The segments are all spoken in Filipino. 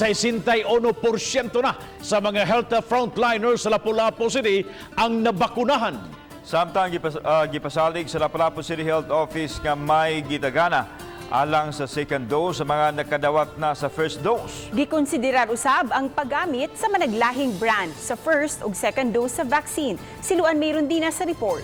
61% na sa mga health frontliners sa Lapu-Lapu City ang nabakunahan. Samtang gipasalig sa Lapu-Lapu City Health Office nga may gitagana alang sa second dose sa mga nakadawat na sa first dose. Gikonsiderar usab ang paggamit sa managlahing brand sa first ug second dose sa vaccine. Siluan mayroon din sa report.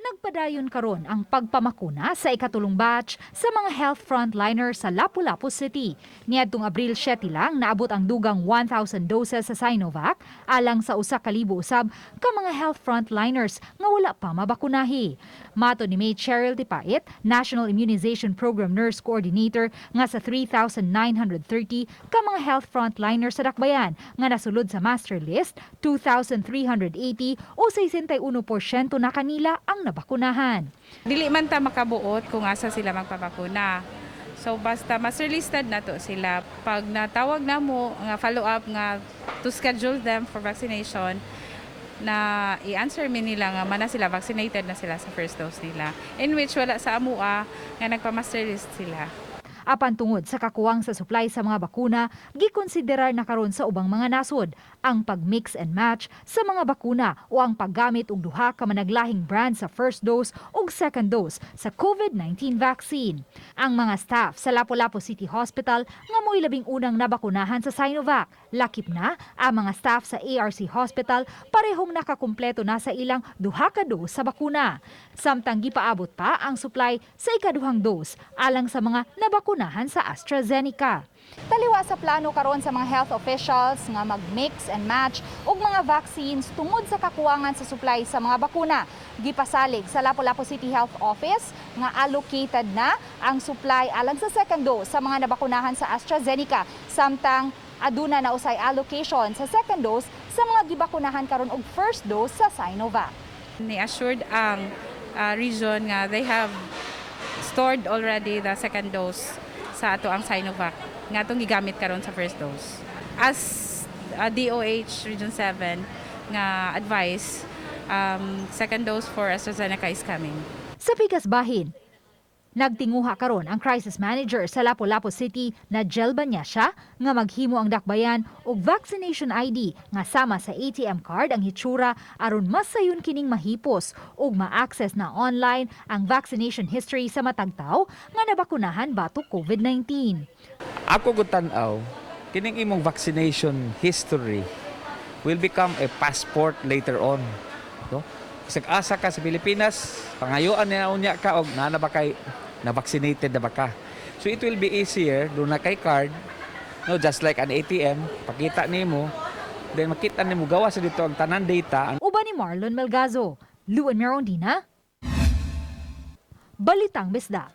Nagpadayon karon ang pagpamakuna sa ikatulong batch sa mga health frontliners sa Lapu-Lapu City. Niadtong Abril 7 lang naabot ang dugang 1,000 doses sa Sinovac alang sa 1,000 usab ka mga health frontliners nga wala pa mabakunahi. Mato ni May Cheryl Tipait, National Immunization Program Nurse Coordinator nga sa 3,930 ka mga health frontliners sa Dakbayan nga nasulod sa master list, 2,380 o 61% na kanila ang nabakunahan. Dili man ta makabuot kung asa sila magpabakuna. So basta master listed na to sila. Pag natawag na mo nga follow up nga to schedule them for vaccination, na i-answer mi nila nga mana sila vaccinated na sila sa first dose nila. In which wala sa amua nga nagpa-master list sila. Apan tungod sa kakuwang sa supply sa mga bakuna, gikonsiderar na karon sa ubang mga nasod ang pag-mix and match sa mga bakuna o ang paggamit og duha ka managlahing brand sa first dose ug second dose sa COVID-19 vaccine. Ang mga staff sa Lapu-Lapu City Hospital nga mo'y labing unang nabakunahan sa Sinovac. Lakip na ang mga staff sa ARC Hospital parehong nakakumpleto na sa ilang duha ka dose sa bakuna. Samtang gipaabot pa ang supply sa ikaduhang dose alang sa mga nabakunahan sa AstraZeneca. Taliwa sa plano karon sa mga health officials nga mag-mix and match og mga vaccines tungod sa kakuwangan sa supply sa mga bakuna. Gipasalig sa Lapu-Lapu City Health Office nga allocated na ang supply alang sa second dose sa mga nabakunahan sa AstraZeneca, samtang aduna na usay allocation sa second dose sa mga gibakunahan karon og first dose sa Sinovac. Ni-assured ang region nga they have stored already the second dose sa ato ang Sinovac nga itong gigamit karon sa first dose. As DOH Region 7 nga advice, second dose for AstraZeneca is coming. Sa Pikas Bahin, nagtinguha karon ang crisis manager sa Lapu-Lapu City na Jel Banyasya nga maghimo ang dakbayan og vaccination ID nga sama sa ATM card ang hitsura aron mas sayon kining mahipos ug ma-access na online ang vaccination history sa matag tawo nga nabakunahan batok COVID-19. Ako gutanaw, kining imong vaccination history will become a passport later on. No? Kung asa ka sa Pilipinas, pangayuan na unya ka og na ba kay na vaccinated na ba ka. So it will be easier do na kay card, no, just like an ATM, pakita nimo, then makita nimo gawa sa dito ang tanan data. Uban ni Marlon Melgazo, Luan Merondina, Balitang Bisda.